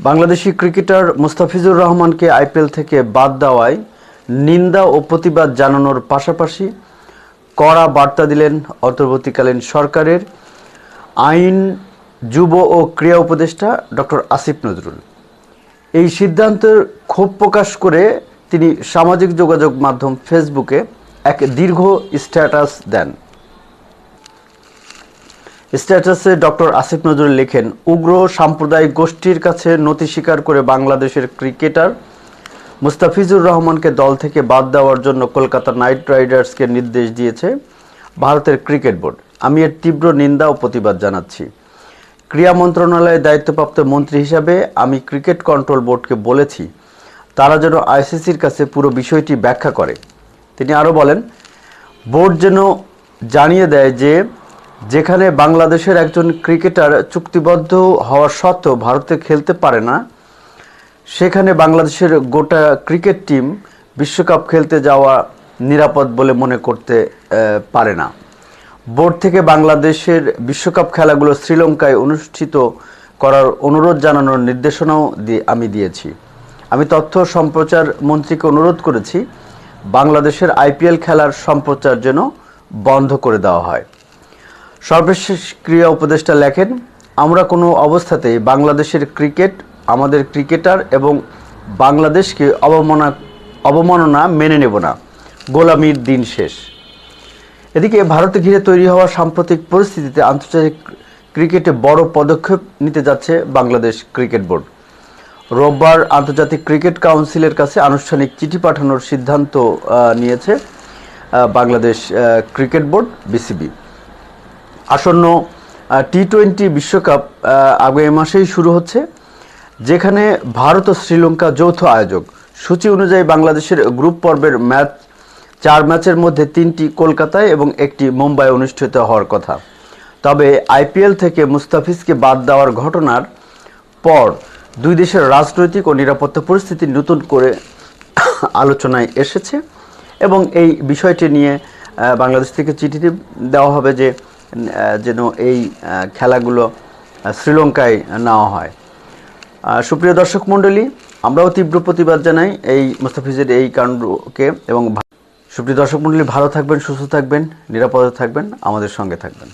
Bangladeshi cricketer Mustafizur রহমানকে IPL থেকে বাদ দেওয়ায় নিন্দা ও প্রতিবাদ জানানোর পাশাপাশি কড়া বার্তা দিলেন অন্তর্বর্তীকালীন সরকারের আইন, যুব ও ক্রীড়া উপদেষ্টা ডক্টর আসিফ নজরুল। এই সিদ্ধান্তের ক্ষোভ প্রকাশ করে তিনি সামাজিক যোগাযোগ মাধ্যম ফেসবুকে এক দীর্ঘ স্ট্যাটাস দেন। স্ট্যাটাসে ডক্টর আসিফ নজরুল লেখেন, উগ্র সাম্প্রদায়িক গোষ্ঠীর কাছে নতি স্বীকার করে বাংলাদেশের ক্রিকেটার মুস্তাফিজুর রহমানকে দল থেকে বাদ দেওয়ার জন্য কলকাতা নাইট রাইডার্সকে নির্দেশ দিয়েছে ভারতের ক্রিকেট বোর্ড। আমি এর তীব্র নিন্দা ও প্রতিবাদ জানাচ্ছি। ক্রীড়া মন্ত্রণালয়ের দায়িত্বপ্রাপ্ত মন্ত্রী হিসাবে আমি ক্রিকেট কন্ট্রোল বোর্ডকে বলেছি তারা যেন আইসিসির কাছে পুরো বিষয়টি ব্যাখ্যা করে। তিনি আরও বলেন, বোর্ড যেন জানিয়ে দেয় যে যেখানে বাংলাদেশের একজন ক্রিকেটার চুক্তিবদ্ধ হওয়ার সত্ত্বেও ভারতে খেলতে পারে না, সেখানে বাংলাদেশের গোটা ক্রিকেট টিম বিশ্বকাপ খেলতে যাওয়া নিরাপদ বলে মনে করতে পারে না। বোর্ড থেকে বাংলাদেশের বিশ্বকাপ খেলাগুলো শ্রীলঙ্কায় অনুষ্ঠিত করার অনুরোধ জানানোর নির্দেশনাও আমি দিয়েছি। আমি তথ্য সম্প্রচার মন্ত্রীকে অনুরোধ করেছি বাংলাদেশের আইপিএল খেলার সম্প্রচার যেন বন্ধ করে দেওয়া হয়। সর্বশেষ ক্রীড়া উপদেষ্টা লেখেন, আমরা কোনো অবস্থাতেই বাংলাদেশের ক্রিকেট, আমাদের ক্রিকেটার এবং বাংলাদেশকে অবমাননা মেনে নেব না। গোলামির দিন শেষ। এদিকে ভারতে ঘিরে তৈরি হওয়া সাম্প্রতিক পরিস্থিতিতে আন্তর্জাতিক ক্রিকেটে বড় পদক্ষেপ নিতে যাচ্ছে বাংলাদেশ ক্রিকেট বোর্ড। রোববার আন্তর্জাতিক ক্রিকেট কাউন্সিলের কাছে আনুষ্ঠানিক চিঠি পাঠানোর সিদ্ধান্ত নিয়েছে বাংলাদেশ ক্রিকেট বোর্ড বিসিবি। আসন্ন টি-20 বিশ্বকাপ আগামী মাসেই শুরু হচ্ছে, যেখানে ভারত ও শ্রীলঙ্কা যৌথ আয়োজক। সূচি অনুযায়ী বাংলাদেশের গ্রুপ পর্বের 4 ম্যাচের মধ্যে 3টি কলকাতায় এবং 1টি মুম্বাই অনুষ্ঠিত হওয়ার কথা। তবে আইপিএল থেকে মুস্তাফিজকে বাদ দেওয়ার ঘটনার পর দুই দেশের রাজনৈতিক ও নিরাপত্তা পরিস্থিতি নতুন করে আলোচনায় এসেছে এবং এই বিষয়টি নিয়ে বাংলাদেশ থেকে চিঠি দেওয়া হবে যে যেন এই খেলাগুলো শ্রীলঙ্কায় নেওয়া হয়। সুপ্রিয় দর্শক মণ্ডলী, আমরাও তীব্র প্রতিবাদ জানাই এই মুস্তাফিজের এই কাণ্ডকে। এবং সুপ্রিয় দর্শক মণ্ডলী, ভালো থাকবেন, সুস্থ থাকবেন, নিরাপদে থাকবেন, আমাদের সঙ্গে থাকবেন।